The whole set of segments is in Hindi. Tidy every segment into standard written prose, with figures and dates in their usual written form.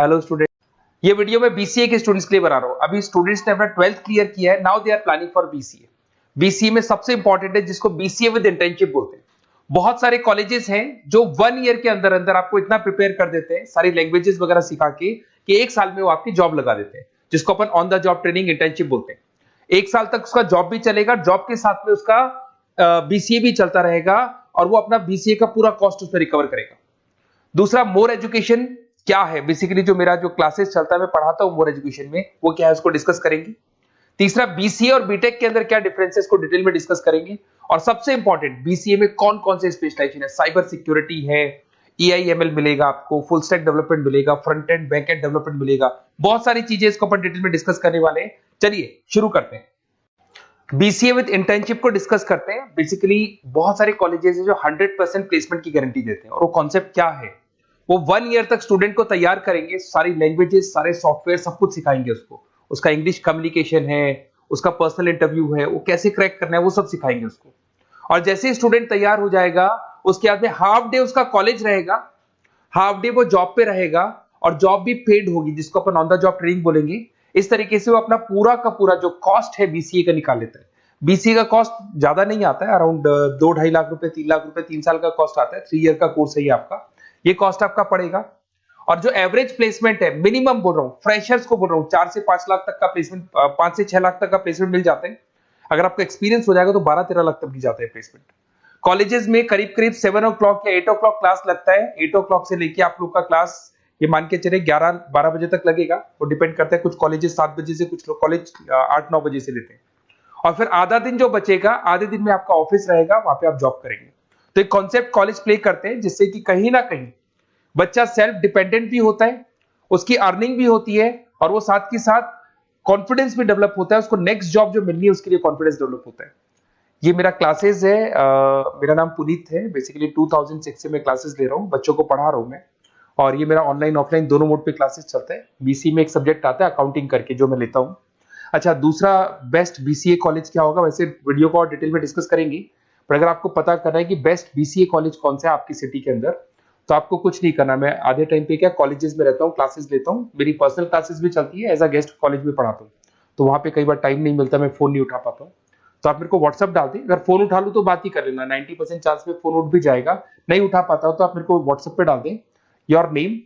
हेलो स्टूडेंट, ये वीडियो मैं बीसीए के स्टूडेंट्स के लिए बना रहा हूँ। अभी स्टूडेंट्स ने अपना 12th क्लियर किया है, now they are planning for BCA. BCA में सबसे इंपॉर्टेंट है जिसको बीसीए विद इंटर्नशिप बोलते हैं। बहुत सारे कॉलेजेस हैं जो 1 ईयर के अंदर अंदर आपको इतना प्रिपेयर कर देते हैं, सारी लैंग्वेजेस वगैरह सिखा के, कि 1 साल में वो आपकी जॉब लगा देते हैं, जिसको अपन on the job training internship बोलते हैं। 1 साल तक उसका जॉब भी चलेगा, जॉब के साथ में उसका बीसीए भी चलता रहेगा और वो अपना बीसीए का पूरा कॉस्ट उसमें रिकवर करेगा। दूसरा, मोर एजुकेशन क्या है, बेसिकली जो मेरा जो क्लासेस चलता है मैं पढ़ाता हूं मोर एजुकेशन में, वो क्या है उसको डिस्कस करेंगे। तीसरा, बीसीए और बीटेक के अंदर क्या डिफरेंसेस को डिटेल में डिस्कस करेंगे। और सबसे इंपॉर्टेंट, बीसीए में कौन कौन से स्पेशलाइजेशन है, साइबर सिक्योरिटी है, एआईएमएल मिलेगा आपको, फुल स्टैक डेवलपमेंट मिलेगा, front end back and development मिलेगा, बहुत सारी चीजें इसको अपन डिटेल में डिस्कस करने वाले हैं। चलिए शुरू करते हैं। बीसीए विद इंटर्नशिप को डिस्कस करते हैं। बेसिकली बहुत सारे कॉलेजेस हैं जो 100% प्लेसमेंट की गारंटी देते हैं, और वो कॉन्सेप्ट क्या है, वो 1 ईयर तक स्टूडेंट को तैयार करेंगे, सारी लैंग्वेजेस, सारे सॉफ्टवेयर, सब कुछ सिखाएंगे उसको। उसका इंग्लिश कम्युनिकेशन है, उसका पर्सनल इंटरव्यू है, वो कैसे क्रैक करना है, वो सब सिखाएंगे उसको। और जैसे ही स्टूडेंट तैयार हो जाएगा, उसके बाद में हाफ डे उसका कॉलेज रहेगा, हाफ डे वो जॉब पे रहेगा, और जॉब भी पेड होगी, जिसको अपन ऑन द जॉब ट्रेनिंग बोलेंगे। इस तरीके से वो अपना पूरा का पूरा जो कॉस्ट है बीसीए का निकाल लेता है। बीसीए का कॉस्ट ज्यादा नहीं आता है, अराउंड 2-2.5 लाख रुपए, 3 लाख रुपए 3 साल का कॉस्ट आता है। 3 ईयर का कोर्स है ये आपका, ये कॉस्ट आपका पड़ेगा। और जो एवरेज प्लेसमेंट है, मिनिमम बोल रहा हूँ, फ्रेशर्स को बोल रहा हूँ, 4 से 5 लाख तक का प्लेसमेंट, 5 से 6 लाख तक का प्लेसमेंट मिल जाता है। अगर आपका एक्सपीरियंस हो जाएगा तो 12-13 लाख तक मिल जाता है प्लेसमेंट। कॉलेजेस में करीब करीब 7 o'clock या 8 o'clock क्लास लगता है। 8 o'clock से लेके आप लोग का क्लास, ये मान के चले 11-12 बजे तक लगेगा। वो डिपेंड करता है, कुछ कॉलेजेस 7 बजे से, कुछ लोग कॉलेज 8-9 बजे से लेते हैं। और फिर आधा दिन जो बचेगा, आधे दिन में आपका ऑफिस रहेगा, वहां पे आप जॉब करेंगे। तो एक कॉन्सेप्ट कॉलेज प्ले करते हैं, जिससे कि कहीं ना कहीं बच्चा सेल्फ डिपेंडेंट भी होता है, उसकी अर्निंग भी होती है, और वो साथ के साथ कॉन्फिडेंस भी डेवलप होता है। उसको नेक्स्ट जॉब जो मिलनी है उसके लिए कॉन्फिडेंस डेवलप होता है। ये मेरा क्लासेस है, मेरा नाम पुनीत है। बेसिकली 2006 से मैं क्लासेस ले रहा हूँ, बच्चों को पढ़ा रहा हूँ मैं। और ये मेरा ऑनलाइन ऑफलाइन दोनों मोड पे क्लासेस चलता है। बीसी में एक सब्जेक्ट आता है अकाउंटिंग करके, जो मैं लेता हूँ। अच्छा, दूसरा, बेस्ट बीसीए कॉलेज क्या होगा, वैसे वीडियो को और डिटेल में डिस्कस करेंगे। पर अगर आपको पता करना है कि बेस्ट बीसीए कॉलेज कौन सा है आपकी सिटी के अंदर, तो आपको कुछ नहीं करना। मैं आधे टाइम पे क्या कॉलेजेस में रहता हूँ, क्लासेस लेता हूँ, मेरी पर्सनल क्लासेस भी चलती है, एज अ गेस्ट कॉलेज में पढ़ाता हूँ। तो वहां पे कई बार टाइम नहीं मिलता, मैं फोन नहीं उठा पाता हूँ। तो आप मेरे को व्हाट्सअप डाल दें, अगर फोन उठा लूँ तो बात ही कर लेना, 90% चांस में फोन उठ भी जाएगा। नहीं उठा पाता हो तो आप मेरे को व्हाट्सएप पे डाल दें, your name,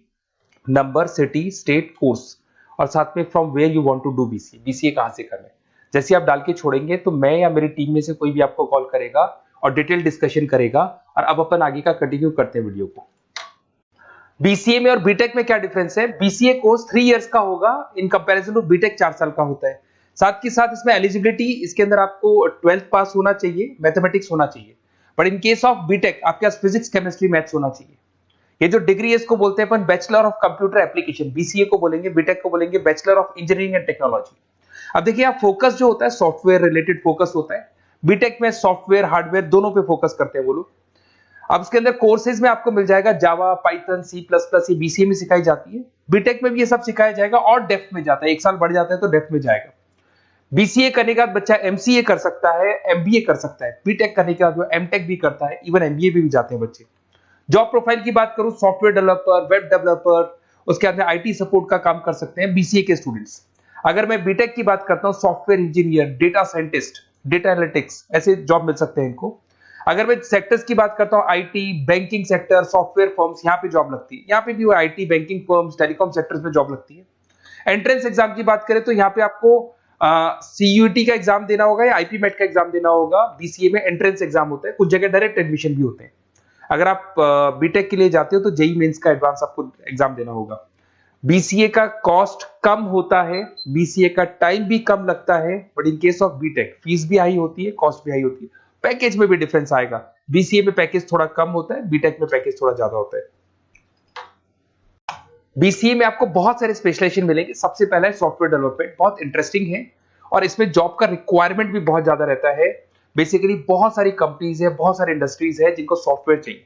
number, city, state, course, और साथ में from where you want to do BCA, BCA कहां से करना है। जैसे आप डाल के छोड़ेंगे तो मैं या मेरी टीम में से कोई भी आपको कॉल करेगा और डिटेल डिस्कशन करेगा। और अब अपन आगे का कंटिन्यू करते हैं वीडियो को। बीसीए में और बीटेक में क्या डिफरेंस है। बीसीए कोर्स 3 इयर्स का होगा, इन कंपैरिजन टू बीटेक 4 साल का होता है। साथ के साथ इसमें एलिजिबिलिटी, इसके अंदर आपको 12th पास होना चाहिए, मैथमेटिक्स होना चाहिए। But in case of BTech आपके पास फिजिक्स, केमिस्ट्री, मैथ्स होना चाहिए। ये जो डिग्री है इसको बोलते हैं अपन bachelor of computer application. BCA को बोलेंगे, बीटेक को बोलेंगे bachelor of engineering and technology. अब देखिए, आप फोकस जो होता है सॉफ्टवेयर रिलेटेड फोकस होता है। बीटेक में सॉफ्टवेयर हार्डवेयर दोनों पे फोकस करते हैं वो लोग। अब इसके अंदर कोर्सेज में आपको मिल जाएगा जावा, पाइथन, C++, ये बीसीए में सिखाई जाती है। बीटेक में भी ये सब सिखाया जाएगा, और डेप्थ में जाता है, 1 साल बढ़ जाता है तो डेप्थ में जाएगा। बीसीए करने के बाद बच्चा एमसीए कर सकता है, एमबीए कर सकता है। बीटेक करने के बाद वो एमटेक भी करता है, इवन एमबीए भी जाते हैं बच्चे। जॉब प्रोफाइल की बात करूं, सॉफ्टवेयर डेवलपर, वेब डेवलपर, उसके बाद में आईटी सपोर्ट का काम कर सकते हैं बीसीए के स्टूडेंट्स। अगर मैं बीटेक की बात करता हूं, software engineer, data scientist, data analytics, ऐसे जॉब मिल सकते हैं इनको। अगर मैं सेक्टर्स की बात करता हूं, IT, banking sector, software firms, यहाँ पे जॉब लगती है। यहाँ पे भी वो IT, banking firms, telecom sectors में जॉब लगती है। एंट्रेंस एग्जाम की बात करें तो यहाँ पे आपको सीयूटी का एग्जाम देना होगा या आईपी मेट का एग्जाम देना होगा। बीसीए में एंट्रेंस एग्जाम होता है, कुछ जगह डायरेक्ट एडमिशन भी होते हैं। अगर आप बीटेक के लिए जाते हो तो जेई मेंस का एडवांस आपको एग्जाम देना होगा। बीसीए का कॉस्ट कम होता है, बीसीए का टाइम भी कम लगता है। But in case of BTech fees भी हाई होती है, कॉस्ट भी हाई होती है, पैकेज में भी डिफरेंस आएगा। बीसीए में पैकेज थोड़ा कम होता है, बीटेक में पैकेज थोड़ा ज्यादा होता है। बीसीए में आपको बहुत सारे स्पेशलाइजेशन मिलेंगे। सबसे पहला है सॉफ्टवेयर डेवलपमेंट, बहुत इंटरेस्टिंग है, और इसमें जॉब का रिक्वायरमेंट भी बहुत ज्यादा रहता है। बेसिकली बहुत सारी कंपनीज है, बहुत सारी इंडस्ट्रीज है जिनको सॉफ्टवेयर चाहिए।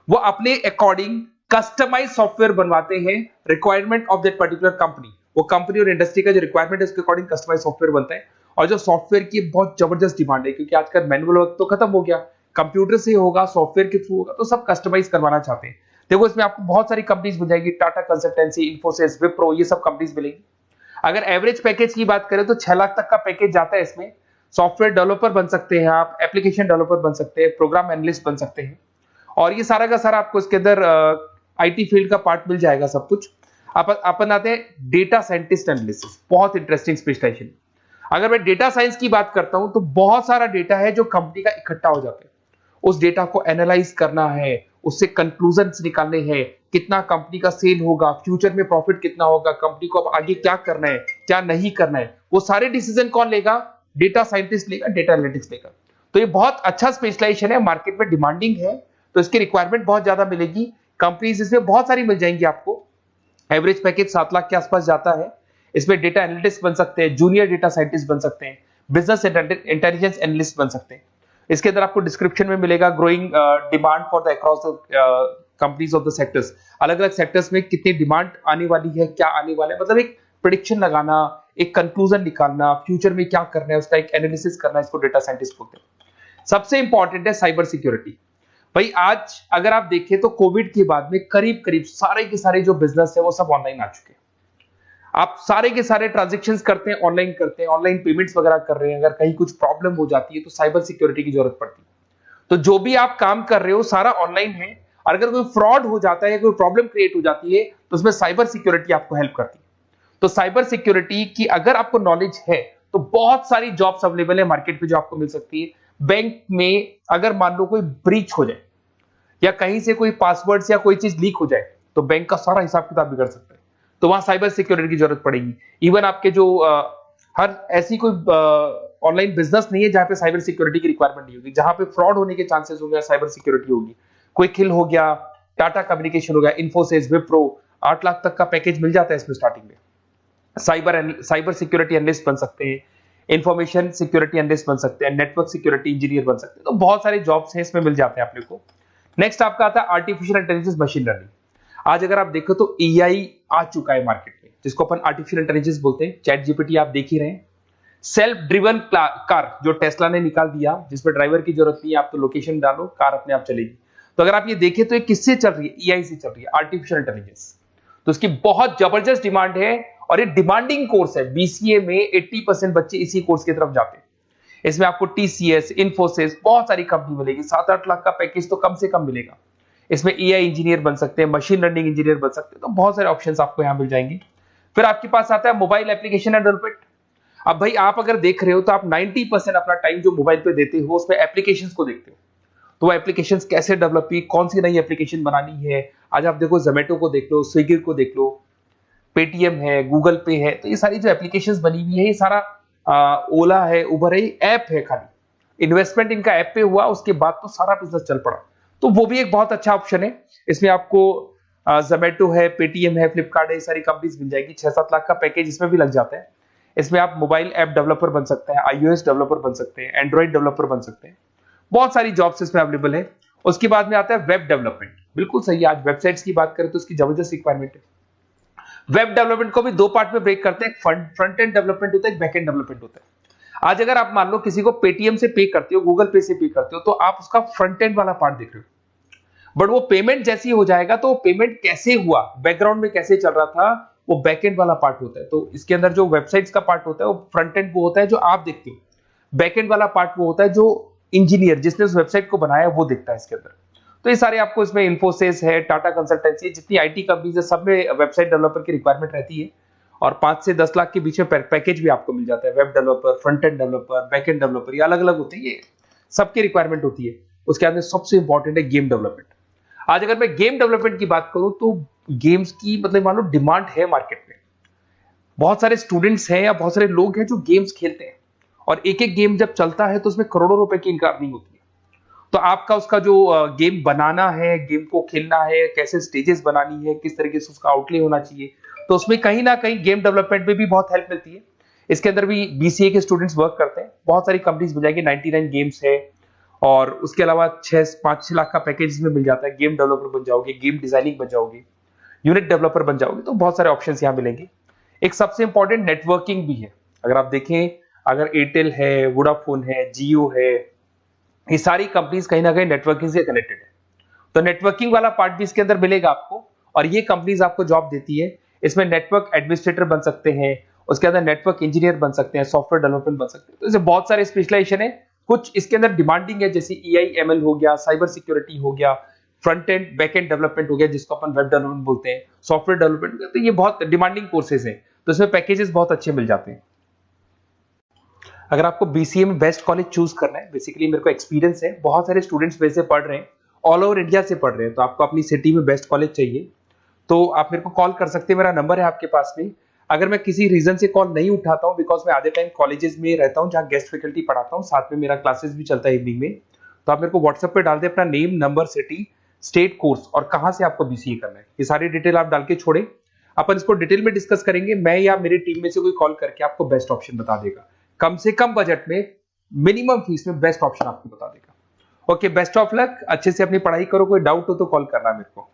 वो अपने अकॉर्डिंग कस्टमाइज सॉफ्टवेयर बनवाते हैं, requirement of that particular company. वो कंपनी और इंडस्ट्री का जो रिक्वायरमेंट है उसके अकॉर्डिंग कस्टमाइज सॉफ्टवेयर बनता है। और जो सॉफ्टवेयर की बहुत जबरदस्त डिमांड है, क्योंकि आजकल मैनुअल वर्क तो खत्म हो गया, कंप्यूटर से होगा, सॉफ्टवेयर के थ्रू होगा, तो सब कस्टमाइज करवाना चाहते हैं। देखो इसमें आपको बहुत सारी कंपनीज मिल जाएगी, टाटा कंसल्टेंसी, इन्फोसिस, विप्रो, ये सब कंपनीज मिलेंगी। अगर एवरेज पैकेज की बात करें तो 6 लाख तक का पैकेज जाता है इसमें। सॉफ्टवेयर डेवलपर बन सकते हैं आप, एप्लीकेशन डेवलपर बन सकते हैं, प्रोग्राम एनालिस्ट बन सकते हैं, और ये सारा का सारा आपको इसके अंदर आईटी फील्ड का पार्ट मिल जाएगा सब कुछ। अपन आते हैं डेटा साइंटिस्ट एनालिसिस, बहुत इंटरेस्टिंग स्पेशलाइजेशन। अगर मैं डेटा साइंस की बात करता हूं तो बहुत सारा डेटा है जो कंपनी का इकट्ठा हो जाता है, उस डेटा को एनालाइज करना है, उससे कंक्लूजन्स निकालने हैं, कितना कंपनी का सेल होगा, फ्यूचर में प्रॉफिट कितना होगा, कंपनी को अब आगे क्या करना है, क्या नहीं करना है, वो सारे डिसीजन कौन लेगा? डेटा साइंटिस्ट लेगा, डेटा एनालिटिक्स लेगा। तो ये बहुत अच्छा स्पेशलाइजेशन है, मार्केट में डिमांडिंग है, तो इसकी रिक्वायरमेंट बहुत ज्यादा मिलेगी। कंपनीज इसमें बहुत सारी मिल जाएंगी आपको। एवरेज पैकेज 7 लाख के आसपास जाता है। इसमें डेटा एनालिटिक्स बन सकते हैं, जूनियर डेटा साइंटिस्ट बन सकते हैं, बिजनेस इंटेलिजेंस एनालिस्ट बन सकते हैं। इसके अंदर आपको डिस्क्रिप्शन में मिलेगा growing demand for the across the companies of the sectors. अलग अलग सेक्टर्स में कितनी डिमांड आने वाली है, क्या आने वाला है, मतलब एक प्रेडिक्शन लगाना, एक कंक्लूजन निकालना, फ्यूचर में क्या करना है उसका एक एनालिसिस करना, इसको डेटा साइंटिस्ट बोलते हैं। सबसे इंपॉर्टेंट है साइबर सिक्योरिटी। भाई आज अगर आप देखें तो कोविड के बाद में करीब करीब सारे के सारे जो बिजनेस है वो सब ऑनलाइन आ चुके हैं। आप सारे के सारे ट्रांजैक्शंस करते हैं, ऑनलाइन पेमेंट्स वगैरह कर रहे हैं। अगर कहीं कुछ प्रॉब्लम हो जाती है तो साइबर सिक्योरिटी की जरूरत पड़ती है। तो जो भी आप काम कर रहे हो सारा ऑनलाइन है, और अगर कोई फ्रॉड हो जाता है, कोई प्रॉब्लम क्रिएट हो जाती है, तो उसमें साइबर सिक्योरिटी आपको हेल्प करती है। तो साइबर सिक्योरिटी की अगर आपको नॉलेज है तो बहुत सारी जॉब्स अवेलेबल है मार्केट पे जो आपको मिल सकती है। बैंक में अगर मान लो कोई ब्रीच हो जाए या कहीं से कोई पासवर्ड्स या कोई चीज लीक हो जाए तो बैंक का सारा हिसाब किताब बिगड़ सकता है, तो वहां साइबर सिक्योरिटी की जरूरत पड़ेगी। इवन आपके जो हर ऐसी कोई ऑनलाइन बिजनेस नहीं है जहां पे साइबर सिक्योरिटी की रिक्वायरमेंट नहीं होगी, जहां पे फ्रॉड होने के चांसेस होंगे, साइबर सिक्योरिटी होगी। क्विक हिल हो गया, टाटा कम्युनिकेशन हो गया, इन्फोसिस, विप्रो, 8 लाख तक का पैकेज मिल जाता है इसमें स्टार्टिंग में। साइबर सिक्योरिटी एनालिस्ट बन सकते हैं, इंफॉर्मेशन सिक्योरिटी एनालिस्ट बन सकते हैं, नेटवर्क सिक्योरिटी इंजीनियर बन सकते हैं। तो बहुत सारे जॉब्स हैं इसमें मिल जाते हैं अपने को। नेक्स्ट आपका आता है आर्टिफिशियल इंटेलिजेंस, मशीन लर्निंग। आज अगर आप देखो तो एआई आ चुका है मार्केट में, जिसको अपन आर्टिफिशियल इंटेलिजेंस बोलते हैं। चैट जीपीटी आप देख ही रहे हैं। सेल्फ ड्रिवन कार जो टेस्ला ने निकाल दिया, जिसमें ड्राइवर की जरूरत नहीं है, आप तो लोकेशन डालो, कार अपने आप चलेगी। तो अगर आप ये देखें तो ये किससे चल रही है? एआई से चल रही है, आर्टिफिशियल इंटेलिजेंस। तो इसकी बहुत जबरदस्त डिमांड है और ये डिमांडिंग कोर्स है। बीसीए में 80% बच्चे इसी कोर्स की तरफ जाते हैं। इसमें आपको टीसीएस, इन्फोसिस, बहुत सारी कंपनी मिलेगी। 7-8 लाख का पैकेज तो कम से कम मिलेगा। इसमें एआई इंजीनियर बन सकते हैं, मशीन लर्निंग इंजीनियर बन सकते हैं। तो बहुत सारे ऑप्शंस आपको यहां मिल जाएंगे। फिर आपके पास आता है मोबाइल एप्लीकेशन एंड डेवलपमेंट। अब भाई आप अगर देख रहे हो तो आप 90% अपना टाइम जो मोबाइल पे देते हो उसमें एप्लीकेशंस को देखते हो। तो वो एप्लीकेशंस कैसे डेवलप की, कौन सी नई एप्लीकेशन बनानी है। आज आप देखो जोमेटो को देख लो, स्विगी को देख लो, पेटीएम है, गूगल पे है, तो ये सारी जो एप्लीकेशंस बनी हुई है, ये सारा ओला है, उबर है, ऐप है। खाली इन्वेस्टमेंट इनका ऐप पे हुआ, उसके बाद तो सारा बिजनेस चल पड़ा। तो वो भी एक बहुत अच्छा ऑप्शन है। इसमें आपको जोमेटो है, पेटीएम है, फ्लिपकार्ट है, ये सारी कंपनीज मिल जाएगी। 6-7 लाख का पैकेज इसमें भी लग जाता है। इसमें आप मोबाइल ऐप डेवलपर बन सकते हैं, आईओएस डेवलपर बन सकते हैं, एंड्रॉइड डेवलपर बन सकते हैं। बहुत सारी जॉब्स इसमें अवेलेबल है। उसके बाद में आता है वेब डेवलपमेंट। बिल्कुल सही है, आज वेबसाइट्स की बात करें तो उसकी जबरदस्त रिक्वायरमेंट है। वेब डेवलपमेंट को भी दो पार्ट में ब्रेक करते हैं, फ्रंट एंड डेवलपमेंट होता है, बैक एंड डेवलपमेंट होता है। आज अगर आप मान लो किसी को पेटीएम से पे करते हो, गूगल पे से पे करते हो, तो आप उसका फ्रंट एंड वाला पार्ट देख रहे हो। बट वो पेमेंट जैसी हो जाएगा तो पेमेंट कैसे हुआ, बैकग्राउंड में कैसे चल रहा था, वो बैक एंड वाला पार्ट होता है। तो इसके अंदर जो वेबसाइट्स का पार्ट होता है वो फ्रंट एंड वो होता है जो आप देखते हो, बैक एंड वाला पार्ट वो होता है जो इंजीनियर जिसने उस वेबसाइट को बनाया वो देखता है इसके अंदर। तो ये सारे आपको इसमें इन्फोसिस है, टाटा कंसल्टेंसी, जितनी आईटी कंपनीज है, सब में वेबसाइट डेवलपर की रिक्वायरमेंट रहती है। और 5 से 10 लाख के बीच में पैकेज भी आपको मिल जाता है। Web developer, front end developer, back end developer, ये अलग अलग होते हैं, ये सबकी रिक्वायरमेंट होती है। उसके बाद में सबसे इंपॉर्टेंट है गेम डेवलपमेंट। आज अगर मैं गेम डेवलपमेंट की बात करूं तो गेम्स की मतलब मान लो डिमांड है मार्केट में। बहुत सारे स्टूडेंट्स हैं या बहुत सारे लोग हैं जो गेम्स खेलते हैं, और एक एक गेम जब चलता है तो उसमें करोड़ों रुपए की इनकम अर्निंग होती है। तो आपका उसका जो गेम बनाना है, गेम को खेलना है, कैसे स्टेजेस बनानी है, किस तरीके से उसका आउटले होना चाहिए, तो उसमें कहीं ना कहीं गेम डेवलपमेंट में भी बहुत हेल्प मिलती है। इसके अंदर भी बीसीए के स्टूडेंट्स वर्क करते हैं। बहुत सारी कंपनीज मिल जाएंगी, 99 गेम्स है, और उसके अलावा 5-6 लाख का पैकेज में मिल जाता है। गेम डेवलपर बन जाओगे, गेम डिजाइनिंग बन जाओगे, यूनिट डेवलपर बन जाओगे, तो बहुत सारे ऑप्शन यहाँ मिलेंगे। एक सबसे इंपॉर्टेंट नेटवर्किंग भी है। अगर आप देखें, अगर एयरटेल है, वोडाफोन है, जियो है, ये सारी कंपनीज कहीं ना कहीं नेटवर्किंग से कनेक्टेड है। तो नेटवर्किंग वाला पार्ट भी इसके अंदर मिलेगा आपको, और ये कंपनीज आपको जॉब देती है। इसमें नेटवर्क एडमिनिस्ट्रेटर बन सकते हैं, उसके अंदर नेटवर्क इंजीनियर बन सकते हैं, सॉफ्टवेयर डेवलपमेंट बन सकते हैं। तो इसे बहुत सारे स्पेशलाइजेशन है। कुछ इसके अंदर डिमांडिंग है, जैसे EIML हो गया, साइबर सिक्योरिटी हो गया, front end back and development हो गया जिसको अपन वेब डेवलपमेंट बोलते हैं, सॉफ्टवेयर डेवलपमेंट। तो ये बहुत डिमांडिंग कोर्सेज हैं, तो इसमें पैकेजेस बहुत अच्छे मिल जाते हैं। अगर आपको BCA में बेस्ट कॉलेज चूज करना है, बेसिकली मेरे को एक्सपीरियंस है, बहुत सारे स्टूडेंट्स वैसे पढ़ रहे हैं, ऑल ओवर इंडिया से पढ़ रहे हैं, तो आपको अपनी सिटी में बेस्ट कॉलेज चाहिए तो आप मेरे को कॉल कर सकते हैं, मेरा नंबर है आपके पास में। अगर मैं किसी रीजन से कॉल नहीं उठाता हूं, बिकॉज मैं आधे टाइम कॉलेजेस में रहता हूं जहां गेस्ट फैकल्टी पढ़ाता हूं, साथ में मेरा क्लासेस भी चलता है इवनिंग में, तो आप मेरे को व्हाट्सएप पे डाल दे अपना name, number, city, state, course और कहां से आपको BCA करना है, ये सारी डिटेल आप डाल के छोड़े। अपन इसको डिटेल में डिस्कस करेंगे, मैं या मेरी टीम में से कोई कॉल करके आपको बेस्ट ऑप्शन बता देगा, कम से कम बजट में, मिनिमम फीस में बेस्ट ऑप्शन आपको बता देगा। ओके, बेस्ट ऑफ लक, अच्छे से अपनी पढ़ाई करो, कोई डाउट हो तो कॉल करना मेरे को।